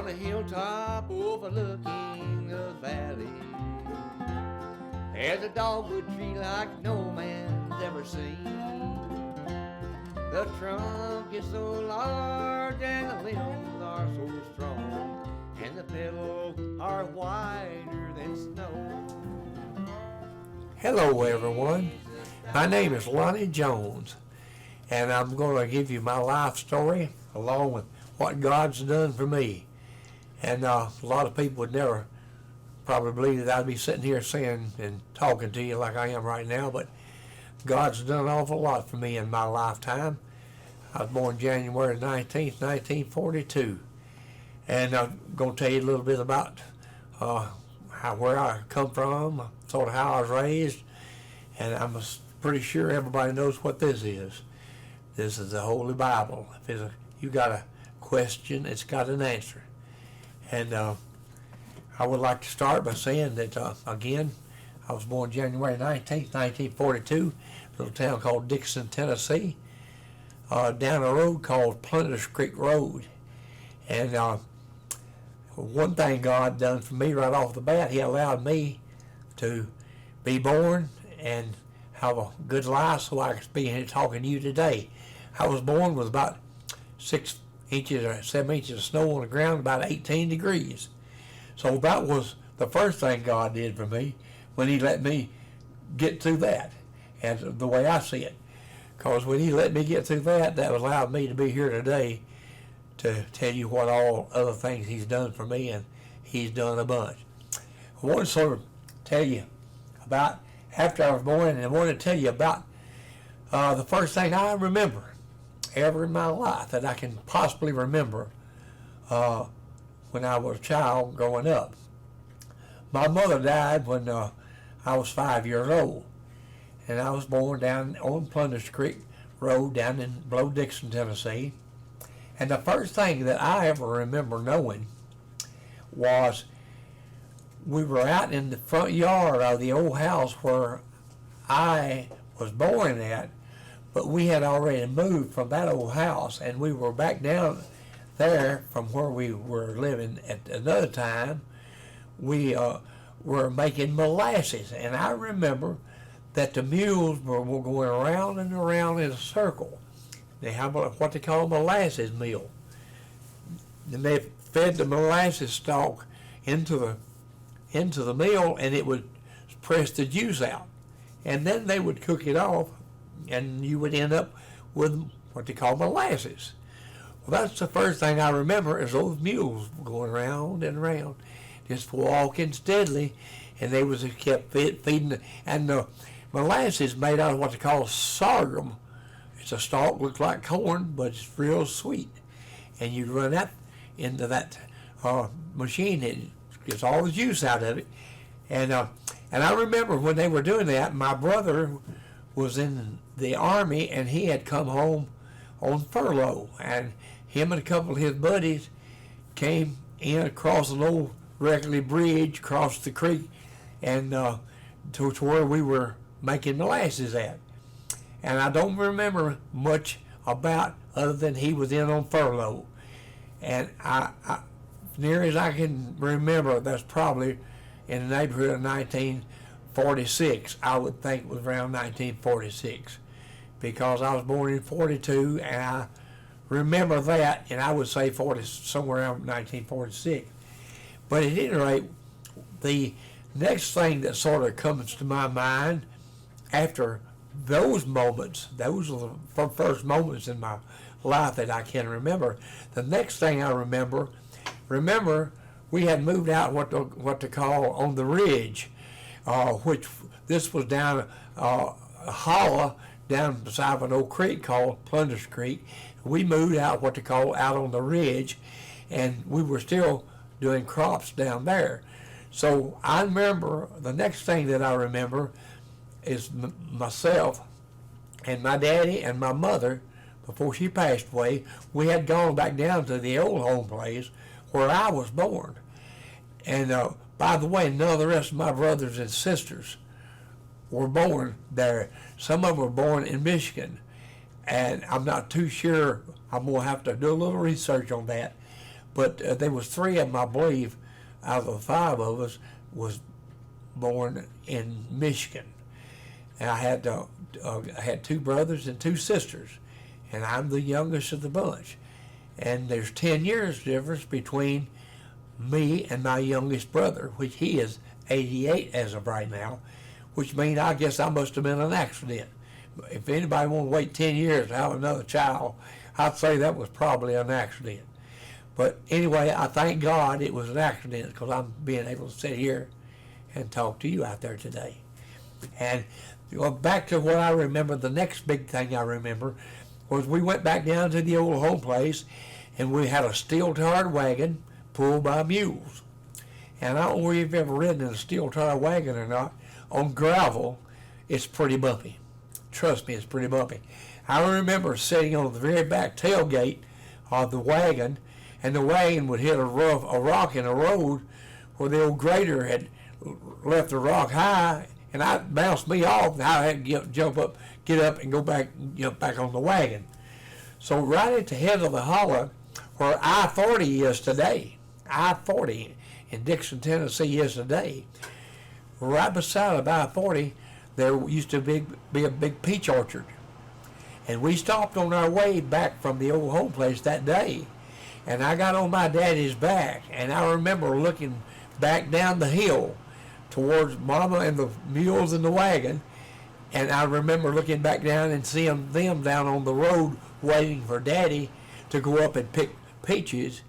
on a hilltop overlooking the valley. There's a dogwood tree like no man's ever seen. The trunk is so large and the limbs are so strong, and the petals are whiter than snow. Hello everyone, my name is Lonnie Jones, and I'm going to give you my life story along with what God's done for me. And a lot of people would never probably believe that I'd be sitting here saying and talking to you like I am right now, but God's done an awful lot for me in my lifetime. I was born January 19th, 1942, and I'm going to tell you a little bit about where I come from, sort of how I was raised, and I'm pretty sure everybody knows what this is. This is the Holy Bible. If you got a question, it's got an answer. And I would like to start by saying that, again, I was born January 19th, 1942, a little town called Dixon, Tennessee, down a road called Plunder's Creek Road. And one thing God done for me right off the bat, He allowed me to be born and have a good life so I could be here talking to you today. I was born with about 6 inches or 7 inches of snow on the ground, about 18 degrees. So that was the first thing God did for me when He let me get through that, and the way I see it. Because when He let me get through that, that allowed me to be here today to tell you what all other things He's done for me, and He's done a bunch. I want to sort of tell you about after I was born, and I want to tell you about the first thing I remember ever in my life that I can possibly remember when I was a child growing up. My mother died when I was 5 years old, and I was born down on Plunder's Creek Road down in below Dixon, Tennessee. And the first thing that I ever remember knowing was we were out in the front yard of the old house where I was born at, but we had already moved from that old house, and we were back down there from where we were living at another time. We were making molasses, and I remember that the mules were going around and around in a circle. They have what they call a molasses mill. And they fed the molasses stalk into the mill, and it would press the juice out. And then they would cook it off, and you would end up with what they call molasses. Well, that's the first thing I remember is those mules going around and around, just walking steadily, and they was kept feeding. And the molasses made out of what they call sorghum. It's a stalk, looks like corn, but it's real sweet. And you run that into that machine, it gets all the juice out of it. And I remember when they were doing that, my brother was in the Army, and he had come home on furlough, and him and a couple of his buddies came in across an old Reckley Bridge, across the creek, and to where we were making molasses at. And I don't remember much about other than he was in on furlough. And I near as I can remember, that's probably in the neighborhood of 1946. I would think it was around 1946, because I was born in 42, and I remember that, and I would say somewhere around 1946. But at any rate, the next thing that sort of comes to my mind after those moments, those are the first moments in my life that I can remember. The next thing I remember we had moved out what to call on the ridge, which this was down a hollow down beside an old creek called Plunder's Creek. We moved out what to call out on the ridge, and we were still doing crops down there. So I remember, the next thing that I remember is myself and my daddy and my mother, before she passed away, we had gone back down to the old home place where I was born. And by the way, none of the rest of my brothers and sisters were born there. Some of them were born in Michigan, and I'm not too sure. I'm going to have to do a little research on that. But there was 3 of them, I believe, out of the 5 of us was born in Michigan. And I had 2 brothers and 2 sisters, and I'm the youngest of the bunch. And there's 10 years difference between me and my youngest brother, which he is 88 as of right now, which means I guess I must have been an accident. If anybody want to wait 10 years to have another child, I'd say that was probably an accident. But anyway, I thank God it was an accident, because I'm being able to sit here and talk to you out there today. And back to what I remember, the next big thing I remember was we went back down to the old home place, and we had a steel-tired wagon pulled by mules. And I don't know if you've ever ridden in a steel-tired wagon or not. On gravel, it's pretty bumpy. Trust me, it's pretty bumpy. I remember sitting on the very back tailgate of the wagon, and the wagon would hit a rock in the road where the old grader had left the rock high, and it bounced me off, and I had to get up and go back, back on the wagon. So right at the head of the holler, where I-40 is today, I-40 in Dixon, Tennessee is today, right beside of I-40, there used to be a big peach orchard. And we stopped on our way back from the old home place that day, and I got on my daddy's back, and I remember looking back down the hill towards Mama and the mules in the wagon, and I remember looking back down and seeing them down on the road waiting for Daddy to go up and pick peaches,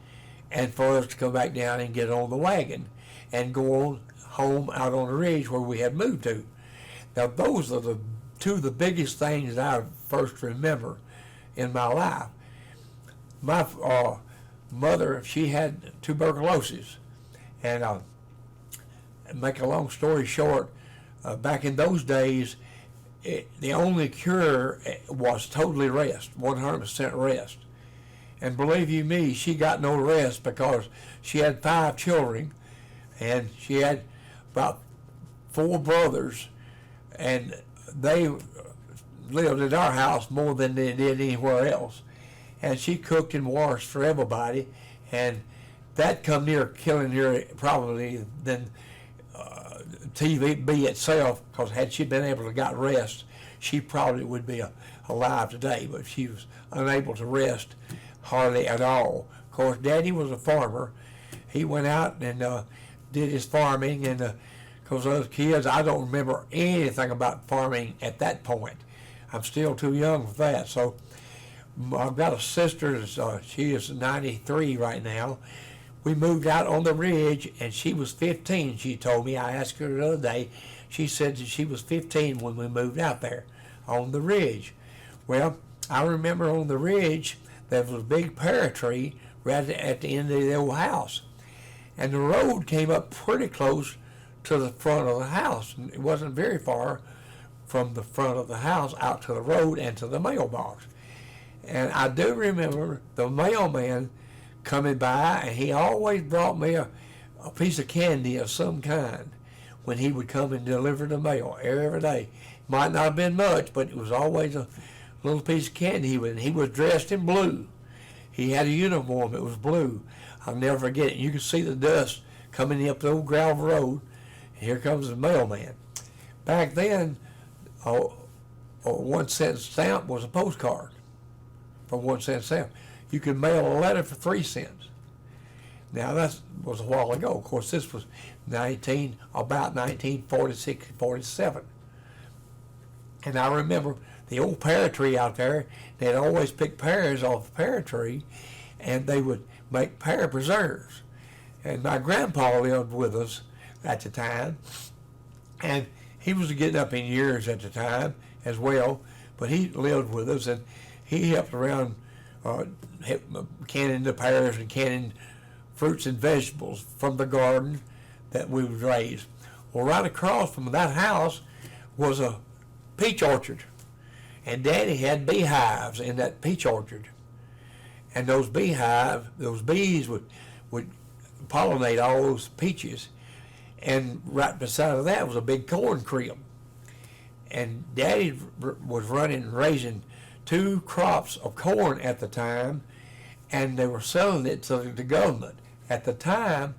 and for us to come back down and get on the wagon and go on home out on the ridge where we had moved to. Now those are the 2 of the biggest things I first remember in my life. My mother, she had tuberculosis, and make a long story short, back in those days, the only cure was totally rest, 100% rest. And believe you me, she got no rest, because she had 5 children, and she had about 4 brothers, and they lived at our house more than they did anywhere else. And she cooked and washed for everybody, and that come near killing her probably than TV itself, because had she been able to get rest, she probably would be alive today, but she was unable to rest hardly at all. Of course, Daddy was a farmer. He went out and did his farming, and because those kids, I don't remember anything about farming at that point. I'm still too young for that. So I've got a sister, she is 93 right now. We moved out on the ridge, and she was 15, she told me. I asked her the other day. She said that she was 15 when we moved out there on the ridge. Well, I remember on the ridge, there was a big pear tree right at the end of the old house. And the road came up pretty close to the front of the house. It wasn't very far from the front of the house out to the road and to the mailbox. And I do remember the mailman coming by, and he always brought me a piece of candy of some kind when he would come and deliver the mail every day. Might not have been much, but it was always a little piece of candy. He was dressed in blue. He had a uniform, it was blue. I'll never forget it. You could see the dust coming up the old gravel road, and here comes the mailman. Back then, a 1 cent stamp was a postcard for 1 cent stamp. You could mail a letter for 3 cents. Now that was a while ago. Of course, this was about 1946, 47. And I remember the old pear tree out there. They'd always pick pears off the pear tree, and they would make pear preserves. And my grandpa lived with us at the time, and he was getting up in years at the time as well, but he lived with us, and he helped around canning the pears and canning fruits and vegetables from the garden that we would raise. Well, right across from that house was a peach orchard, and Daddy had beehives in that peach orchard, and those bees would pollinate all those peaches, and right beside of that was a big corn crib, and Daddy was raising 2 crops of corn at the time, and they were selling it to the government. At the time,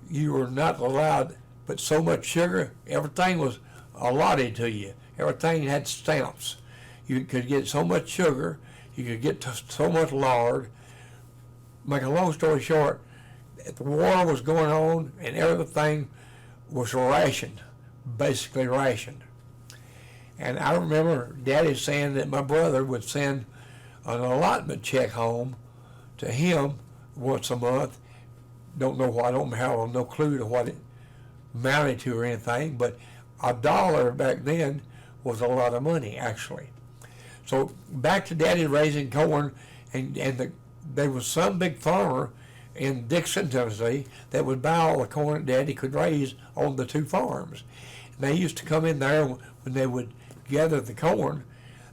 you were not allowed but so much sugar. Everything was allotted to you. Everything had stamps. You could get so much sugar. You could get so much lard. Make a long story short, the war was going on and everything was rationed, basically rationed. And I remember Daddy saying that my brother would send an allotment check home to him once a month. Don't know why, I don't have no clue to what it amounted to or anything, but $1 back then was a lot of money, actually. So back to Daddy raising corn, and there was some big farmer in Dixon, Tennessee, that would buy all the corn that Daddy could raise on the two farms. And they used to come in there when they would gather the corn.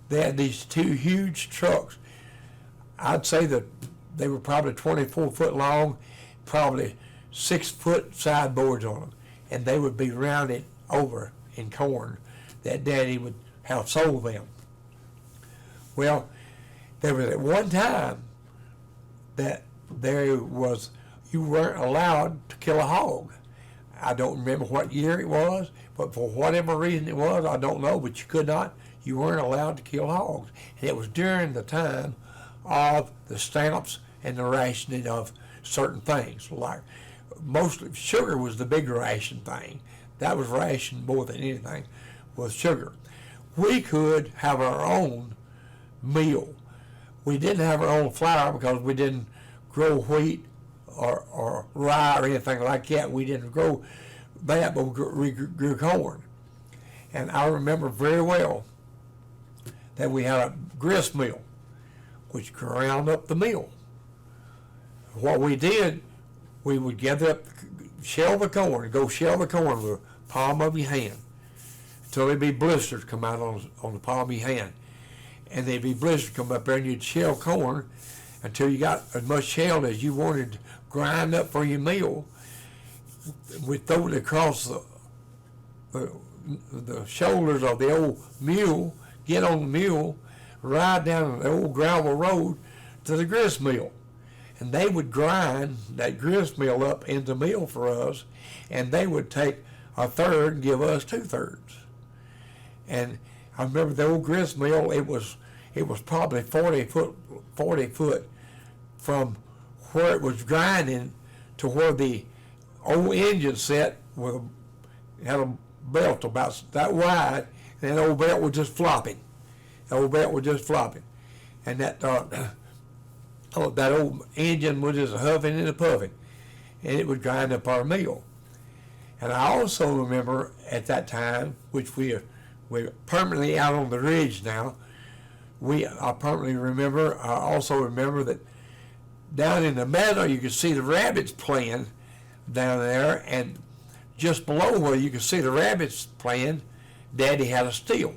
They had these two huge trucks. I'd say that they were probably 24 foot long, probably 6 foot sideboards on them, and they would be rounded over in corn that Daddy would have sold them. Well, there was at one time that you weren't allowed to kill a hog. I don't remember what year it was, but for whatever reason it was, I don't know, but you weren't allowed to kill hogs. And it was during the time of the stamps and the rationing of certain things. Like mostly sugar was the big ration thing. That was rationed more than anything, was sugar. We could have our own meal. We didn't have our own flour because we didn't grow wheat or rye or anything like that. We didn't grow that, but we grew corn. And I remember very well that we had a grist mill, which ground up the meal. What we did, we would gather up, shell the corn with the palm of your hand until there'd be blisters come out on the palm of your hand. And there'd be blisters come up there, and you'd shell corn until you got as much shelled as you wanted to grind up for your meal. We'd throw it across the shoulders of the old mule, get on the mule, ride down the old gravel road to the grist mill. And they would grind that grist mill up into meal for us, and they would take a third and give us 2/3. And I remember the old grist mill, it was probably 40 foot from where it was grinding to where the old engine set had a belt about that wide, and that old belt was just flopping. And that that old engine was just huffing and puffing, and it would grind up our meal. And I also remember at that time, which we're permanently out on the ridge now, I also remember that down in the meadow you could see the rabbits playing down there, and just below where you could see the rabbits playing, Daddy had a still.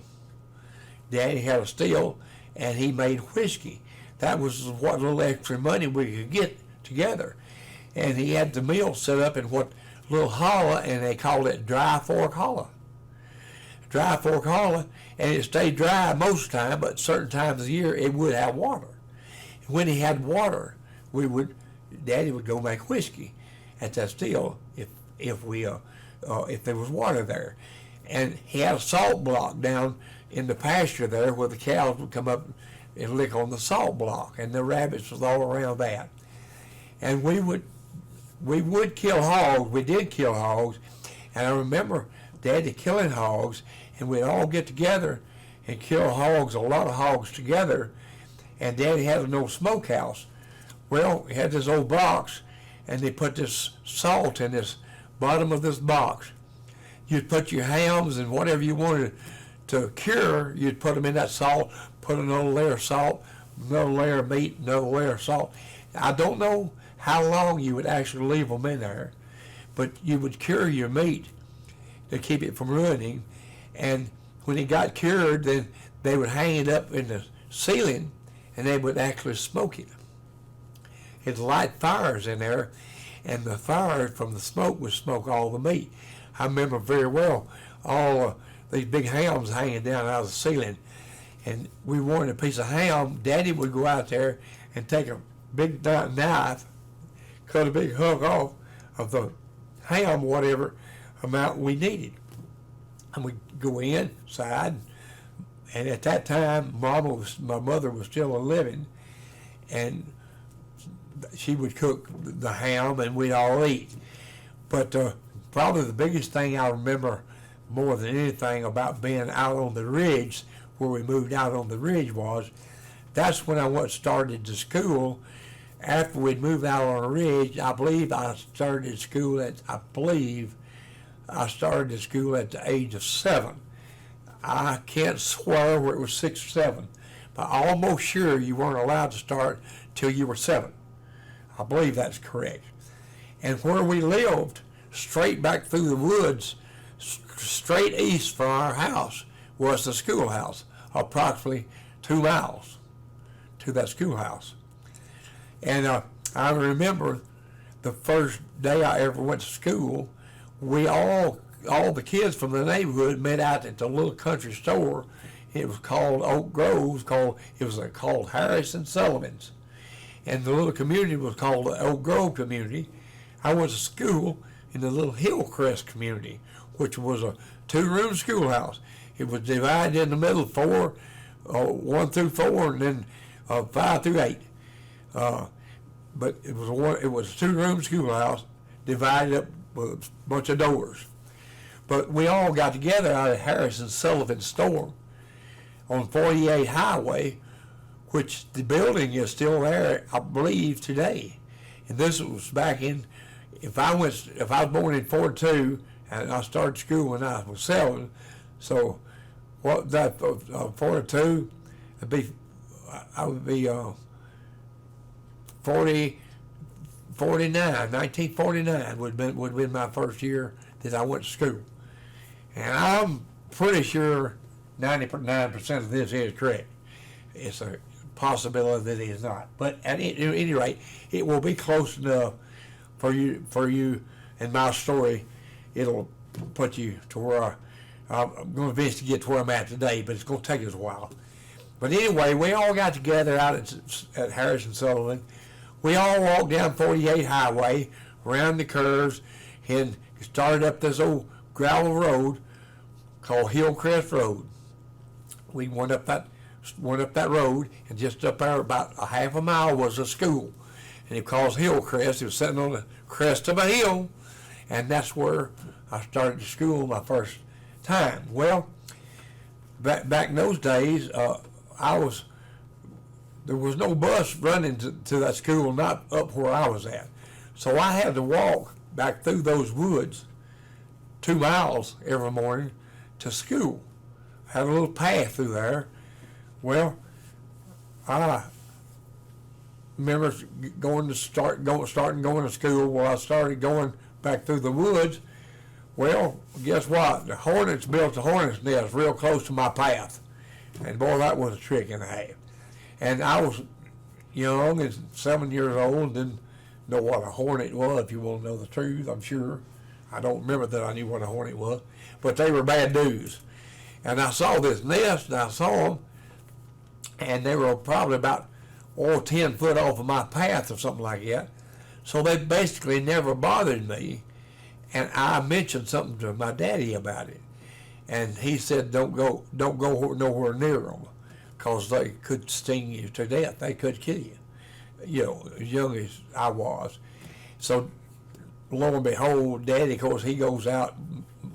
And he made whiskey. That was what little extra money we could get together. And he had the mill set up in what little hollow, and they called it Dry Fork Hollow. And it stayed dry most of the time, but certain times of the year it would have water. And when he had water, Daddy would go make whiskey at that still if there was water there. And he had a salt block down in the pasture there where the cows would come up and lick on the salt block, and the rabbits was all around that. And we would kill hogs. We did kill hogs, and I remember Daddy killing hogs, and we'd all get together and kill hogs, a lot of hogs together. And Daddy had an old smokehouse. Well, he had this old box, and they put this salt in this bottom of this box. You'd put your hams and whatever you wanted to cure, you'd put them in that salt, put another layer of salt, another layer of meat, another layer of salt. I don't know how long you would actually leave them in there, but you would cure your meat to keep it from ruining. And when it got cured, then they would hang it up in the ceiling, and they would actually smoke it. It'd light fires in there, and the fire from the smoke would smoke all the meat. I remember very well all these big hams hanging down out of the ceiling, and we wanted a piece of ham. Daddy would go out there and take a big knife, cut a big hunk off of the ham, whatever amount we needed. And we'd go inside, and at that time, my mother was still living, and she would cook the ham, and we'd all eat. But probably the biggest thing I remember more than anything about being out on the ridge, where we moved out on the ridge, was that's when I started to school. After we'd moved out on the ridge, I believe I started school at the age of 7. I can't swear where it was 6 or 7, but I'm almost sure you weren't allowed to start till you were 7. I believe that's correct. And where we lived, straight back through the woods, straight east from our house, was the schoolhouse, approximately 2 miles to that schoolhouse. And I remember the first day I ever went to school, we all the kids from the neighborhood met out at the little country store. It was called Oak Grove. It was called Harris and Sullivan's, and the little community was called the Oak Grove community. I went to school in the little Hillcrest community, which was a 2-room schoolhouse. It was divided in the middle, 1 through 4, and then 5 through 8. But it was a 2-room schoolhouse divided up with a bunch of doors. But we all got together out at Harris and Sullivan's store on 48 Highway, which the building is still there, I believe, today. And this was back in, if I was born in 42 and I started school when I was 7, so what that 42, I would be 1949 would have been my first year that I went to school. And I'm pretty sure 99% of this is correct. It's a possibility that it is not. But at any rate, it will be close enough for you and my story. It'll put you to where I'm going to eventually get to where I'm at today, but it's going to take us a while. But anyway, we all got together out at Harris and Sullivan. We all walked down 48 Highway, around the curves, and started up this old gravel road called Hillcrest Road. We went up that road, and just up there about a half a mile was a school. And it was called Hillcrest. It was sitting on the crest of a hill, and that's where I started school my first time. Well, back in those days, there was no bus running to that school, not up where I was at. So I had to walk back through those woods 2 miles every morning to school. I had a little path through there. Well, I remember starting going to school. Well, I started going back through the woods. Well, guess what? The hornets built a hornet's nest real close to my path. And boy, that was a trick and a half. And I was young and 7 years old, didn't know what a hornet was, if you want to know the truth, I'm sure. I don't remember that I knew what a hornet was, but they were bad dudes. And I saw this nest, and I saw them, and they were probably about 10 foot off of my path or something like that. So they basically never bothered me. And I mentioned something to my daddy about it, and he said, "Don't go nowhere near them, because they could sting you to death. They could kill you." You know, as young as I was. So lo and behold, Daddy, of course, he goes out,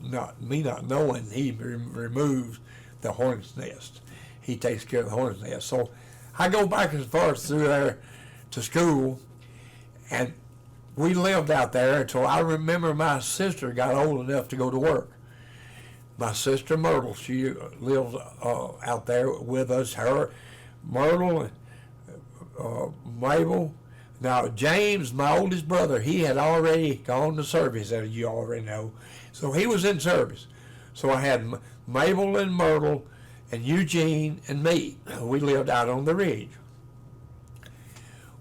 not knowing, he removes the hornet's nest. He takes care of the hornet's nest. So I go back as far as through there to school, and we lived out there until I remember my sister got old enough to go to work. My sister Myrtle, she lives out there with us. Her, Myrtle, Mabel. Now James, my oldest brother, he had already gone to service, as you already know. So he was in service. So I had Mabel and Myrtle and Eugene and me. We lived out on the ridge.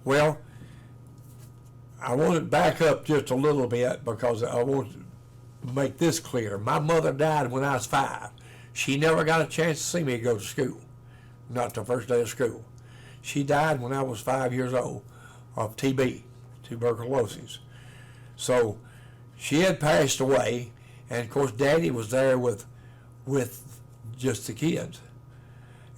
Well, I want to back up just a little bit because I want to make this clear. My mother died when I was 5. She never got a chance to see me go to school, not the first day of school. She died when I was 5 years old of TB, tuberculosis. So she had passed away, and of course Daddy was there with just the kids.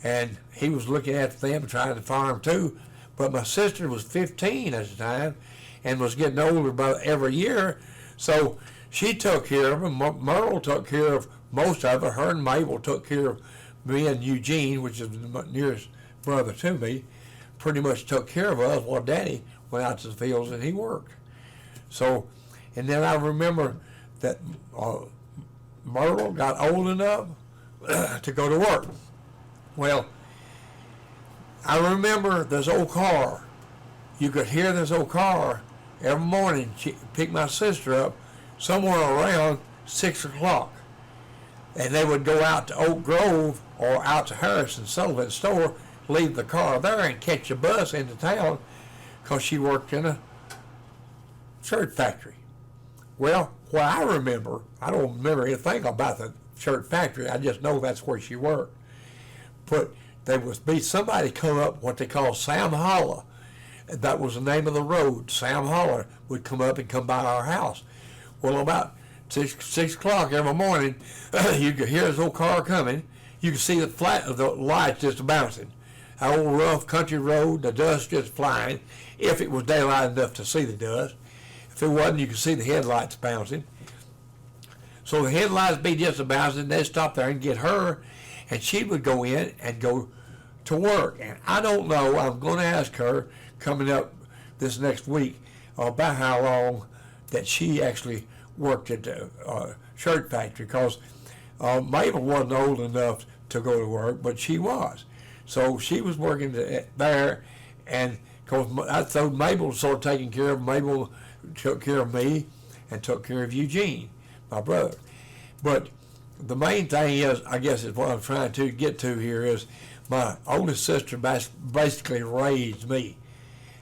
And he was looking after them, trying to farm too. But my sister was 15 at the time and was getting older about every year. So she took care of them. Myrtle took care of most of it. Her and Mabel took care of me and Eugene, which is the nearest brother to me, pretty much took care of us while Daddy went out to the fields and he worked. So, and then I remember that Myrtle got old enough to go to work. Well, I remember this old car. You could hear this old car every morning. She picked my sister up somewhere around 6 o'clock. And they would go out to Oak Grove or out to Harrison Sullivan's store, leave the car there and catch a bus into town because she worked in a shirt factory. Well, what I remember, I don't remember anything about the shirt factory. I just know that's where she worked. But there would be somebody come up, what they call Sam Holler. That was the name of the road. Sam Holler would come up and come by our house. Well, about 6 o'clock every morning, you could hear this old car coming. You could see the lights just bouncing. An old rough country road, the dust just flying, if it was daylight enough to see the dust. If it wasn't, you could see the headlights bouncing. So the headlights be just bouncing, they'd stop there and get her, and she would go in and go to work. And I don't know, I'm going to ask her coming up this next week about how long that she actually worked at the shirt factory, because Mabel wasn't old enough to go to work, but she was. So she was working there, and because I thought Mabel was sort of taking care of, Mabel took care of me and took care of Eugene, my brother. But the main thing is, I guess is what I'm trying to get to here, is my oldest sister basically raised me.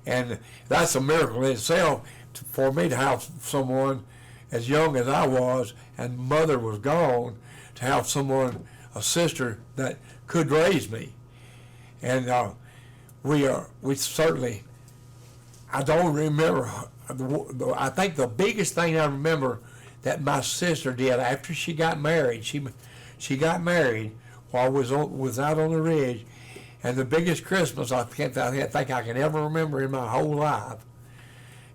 And that's a miracle in itself for me to have someone as young as I was and mother was gone, to have someone, a sister that could raise me. And we certainly, I don't remember, I think the biggest thing I remember that my sister did after she got married, she got married while I was out on the ridge, and the biggest Christmas I think I can ever remember in my whole life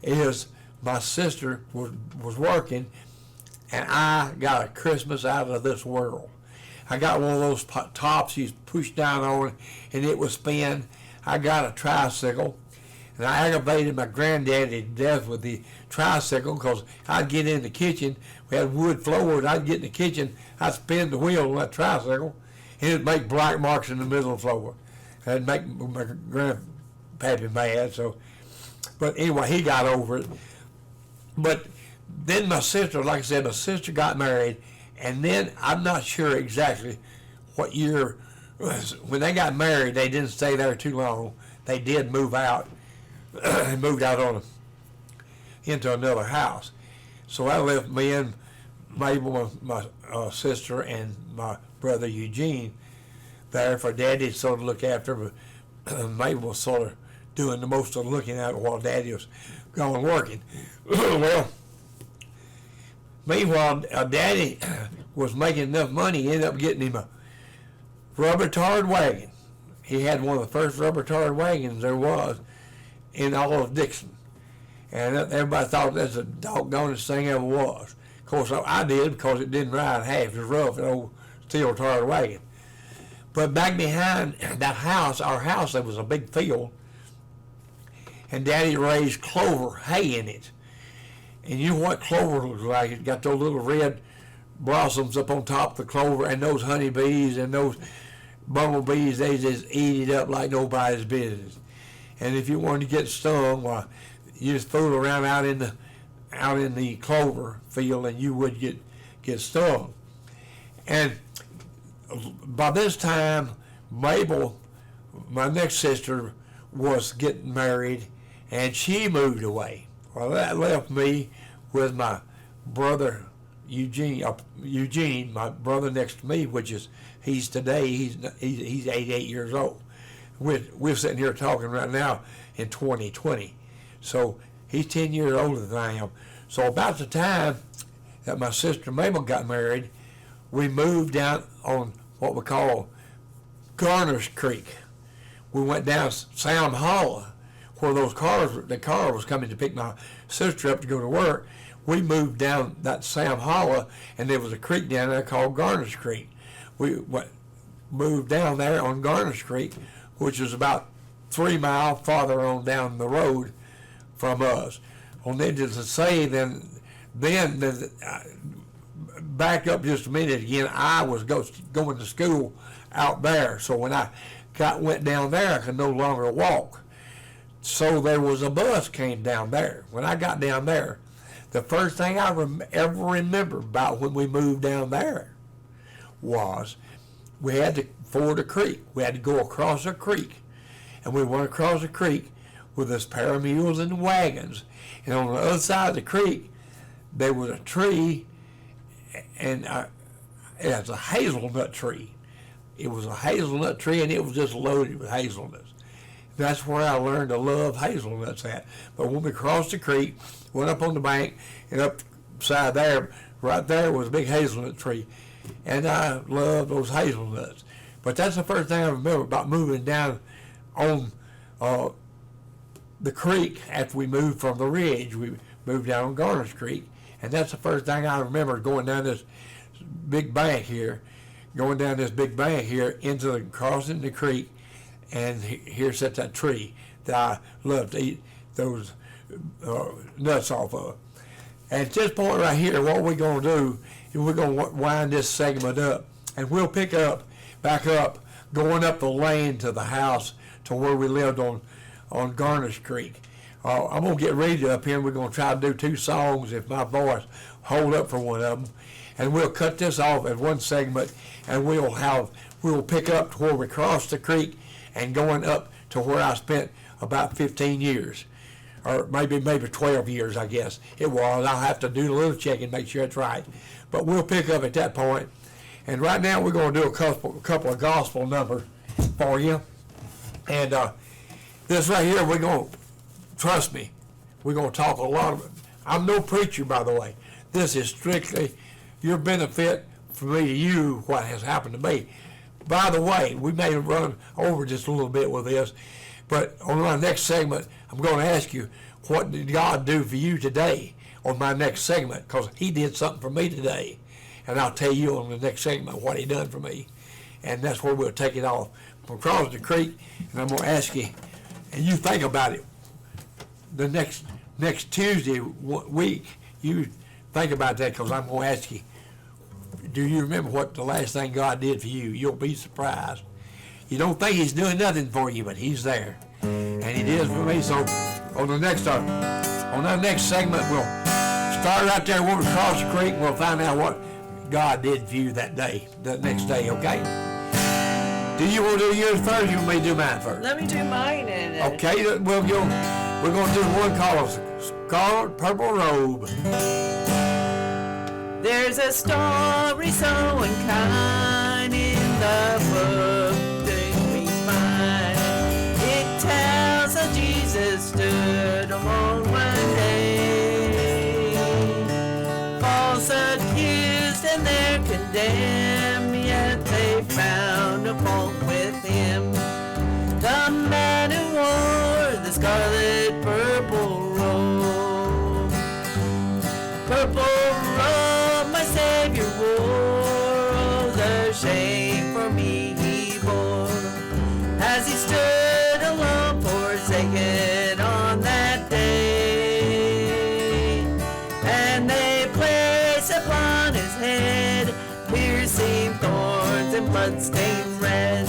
is my sister was working, and I got a Christmas out of this world. I got one of those tops you push down on, and it would spin. I got a tricycle, and I aggravated my granddaddy to death with the tricycle, because I'd get in the kitchen. We had wood floors. I'd get in the kitchen. I'd spin the wheel on that tricycle, and it'd make black marks in the middle of the floor. That'd make my grandpappy mad. So, but anyway, he got over it. But then my sister, like I said, my sister got married, and then I'm not sure exactly what year. When they got married, they didn't stay there too long. They did move out. They moved out into another house. So I left me and Mabel, my sister, and my brother Eugene there for Daddy to sort of look after. But Mabel was sort of doing the most of the looking at it while Daddy was gone working. Well, meanwhile, Daddy was making enough money, he ended up getting him a rubber-tarred wagon. He had one of the first rubber-tarred wagons there was in all of Dixon. And everybody thought that's the doggonest thing ever was. Of course, I did, because it didn't ride half as rough as an old steel-tarred wagon. But back behind that house, our house, there was a big field, and Daddy raised clover hay in it. And you know what clover looks like? It got those little red blossoms up on top of the clover, and those honeybees and those bumblebees, they just eat it up like nobody's business. And if you wanted to get stung, well, you just fool around out in the clover field, and you would get stung. And by this time, Mabel, my next sister, was getting married, and she moved away. Well, that left me with my brother Eugene, my brother next to me, which is he's 88 years old. We're sitting here talking right now in 2020. So he's 10 years older than I am. So about the time that my sister Mabel got married, we moved down on what we call Garner's Creek. We went down Sam Hollow, where the car was coming to pick my sister up to go to work. We moved down that Sam Hollow, and there was a creek down there called Garner's Creek. We moved down there on Garner's Creek, which is about 3 miles farther on down the road from us. On needless to say, then back up just a minute again, I was going to school out there. So when I went down there, I could no longer walk. So there was a bus came down there. When I got down there, the first thing I ever remember about when we moved down there was we had to ford a creek. We had to go across a creek. And we went across the creek with this pair of mules and wagons. And on the other side of the creek, there was a tree, and it was a hazelnut tree. It was a hazelnut tree, and it was just loaded with hazelnuts. That's where I learned to love hazelnuts at. But when we crossed the creek, went up on the bank, and up side there, right there was a big hazelnut tree. And I loved those hazelnuts. But that's the first thing I remember about moving down on the creek after we moved from the ridge. We moved down on Garner's Creek. And that's the first thing I remember, going down this big bank here, into crossing the creek, and here sat that tree that I loved to eat those nuts off of. At this point right here, what we're going to do is we're going to wind this segment up, and we'll pick back up, going up the lane to the house to where we lived on Garner's Creek. I'm going to get ready up here, and we're going to try to do 2 songs if my voice hold up for one of them. And we'll cut this off as one segment, and we'll pick up to where we crossed the creek and going up to where I spent about 15 years, or maybe 12 years, I guess it was. I'll have to do a little checking, make sure it's right. But we'll pick up at that point. And right now we're going to do a couple of gospel numbers for you. And this right here, we're going to, trust me, we're going to talk a lot of it. I'm no preacher, by the way. This is strictly your benefit for me to you, what has happened to me. By the way, we may run over just a little bit with this, but on my next segment, I'm going to ask you, what did God do for you today on my next segment? Because he did something for me today. And I'll tell you on the next segment what he done for me. And that's where we'll take it off. We'll cross the creek, and I'm going to ask you, and you think about it. The next Tuesday week, you think about that, because I'm going to ask you, do you remember what the last thing God did for you? You'll be surprised. You don't think he's doing nothing for you, but he's there. And he did for me. So on our next segment, we'll start right there when we cross the creek, and we'll find out what God did for you that next day, okay? Do you want to do yours first, or you want me to do mine first? Let me do mine. Okay, we're going to do one called Scarlet Purple Robe. There's a story so unkind in the book that reads mine. It tells how Jesus stood alone one day, false accused and they're condemned, yet they found a fault with him. The man who wore the scarlet purple robe, purple robe my Savior wore, oh, the shame for me he bore, as he stood alone forsaken on that day. And they placed upon his head piercing thorns and blood-stained red.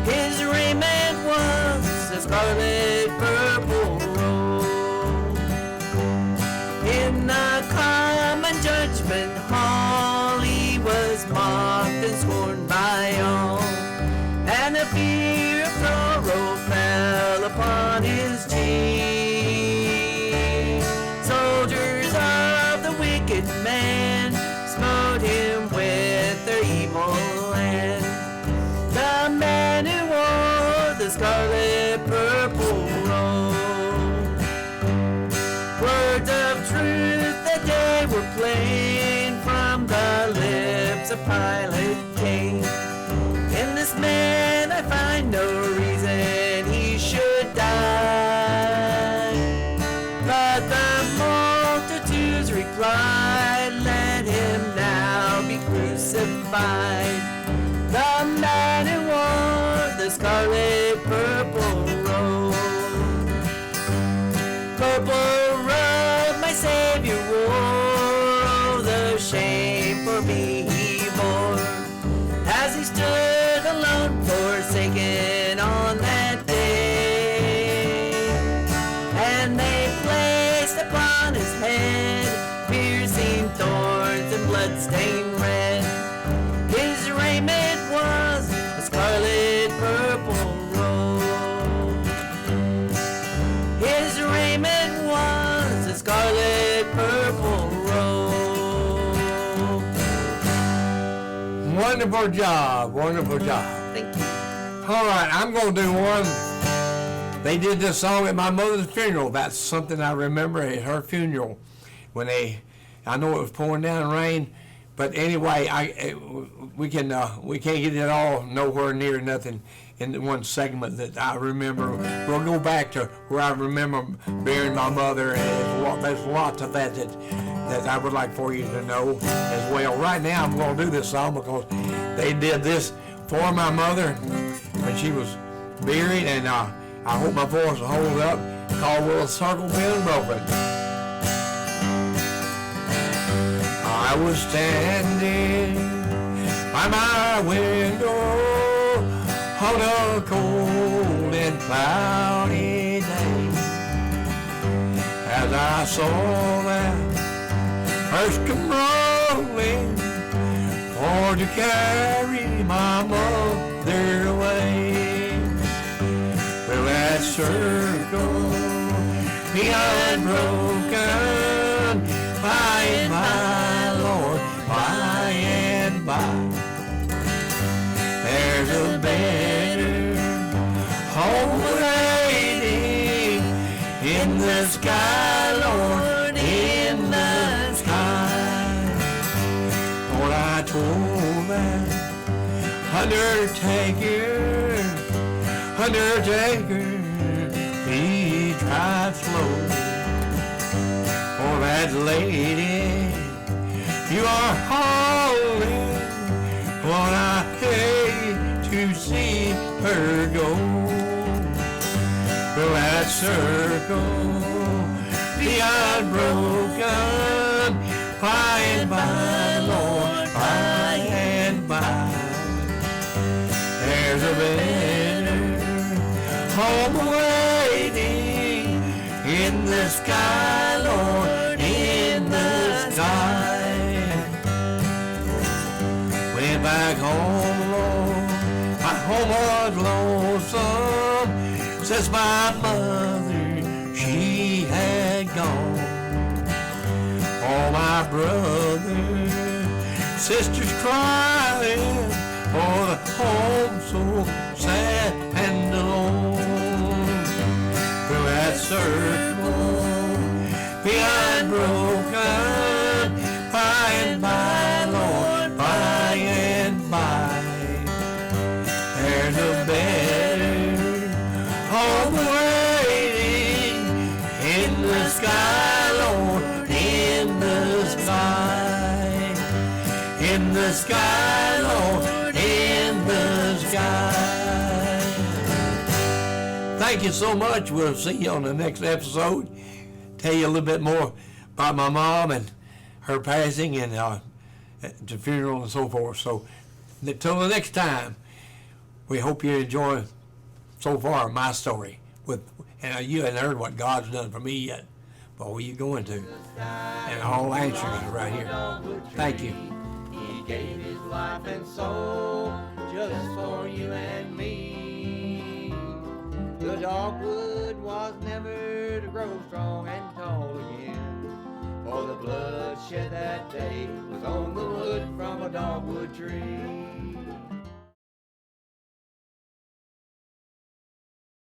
His raiment was a scarlet purple robe. In the common judgment hall he was mocked and scorned by all, and the fear of sorrow fell upon his cheek. Soldiers of the wicked man smote him with their evil hand. The man who wore the scarlet purple robe, scarlet purple robe. Purple robe my Savior wore, oh, the shame for me he bore, as he stood alone, forsaken on that day. And they placed upon his head piercing thorns and blood-stained red. His raiment was a scarlet purple robe. His raiment was a scarlet purple robe. Wonderful job, wonderful job. Thank you. All right, I'm going to do one. They did this song at my mother's funeral. That's something I remember at her funeral. When I know it was pouring down rain, but anyway, we can't get it all nowhere near nothing in one segment that I remember. We'll go back to where I remember burying my mother, and there's lots of that I would like for you to know as well. Right now, I'm going to do this song because they did this for my mother when she was buried, and I hope my voice will hold up. Called "Will a Circle Be Unbroken." I was standing by my window on a cold and cloudy day, as I saw that hearse come rolling for to carry my mother away. Will that circle be unbroken by and by, Lord, by and by? There's a better home waiting in the sky, Lord, in the sky. Lord, I told that undertaker, he drive slow. For that lady you are hauling, Lord, I hate to see her go. Will that circle be unbroken by and by, Lord, by and by? There's a better home waiting in the sky, Lord, in the sky. Went back home, Lord, my home was lonesome, since my mother, she had gone. All my brothers, sisters crying for the home so sad and alone. Will that circle be unbroken by and by, Lord, by and by? There's a better home waiting in the sky, Lord, in the sky, in the sky, Lord, in the sky. Thank you so much. We'll see you on the next episode. Tell you a little bit more about my mom and her passing and the funeral and so forth. So until the next time, we hope you enjoy so far my story. And you haven't heard what God's done for me yet, but what are you going to? And all answers are right here. Thank you. He gave his life and soul just for you and me. The dogwood was never to grow strong and tall again, for the blood shed that day was on the wood from a dogwood tree.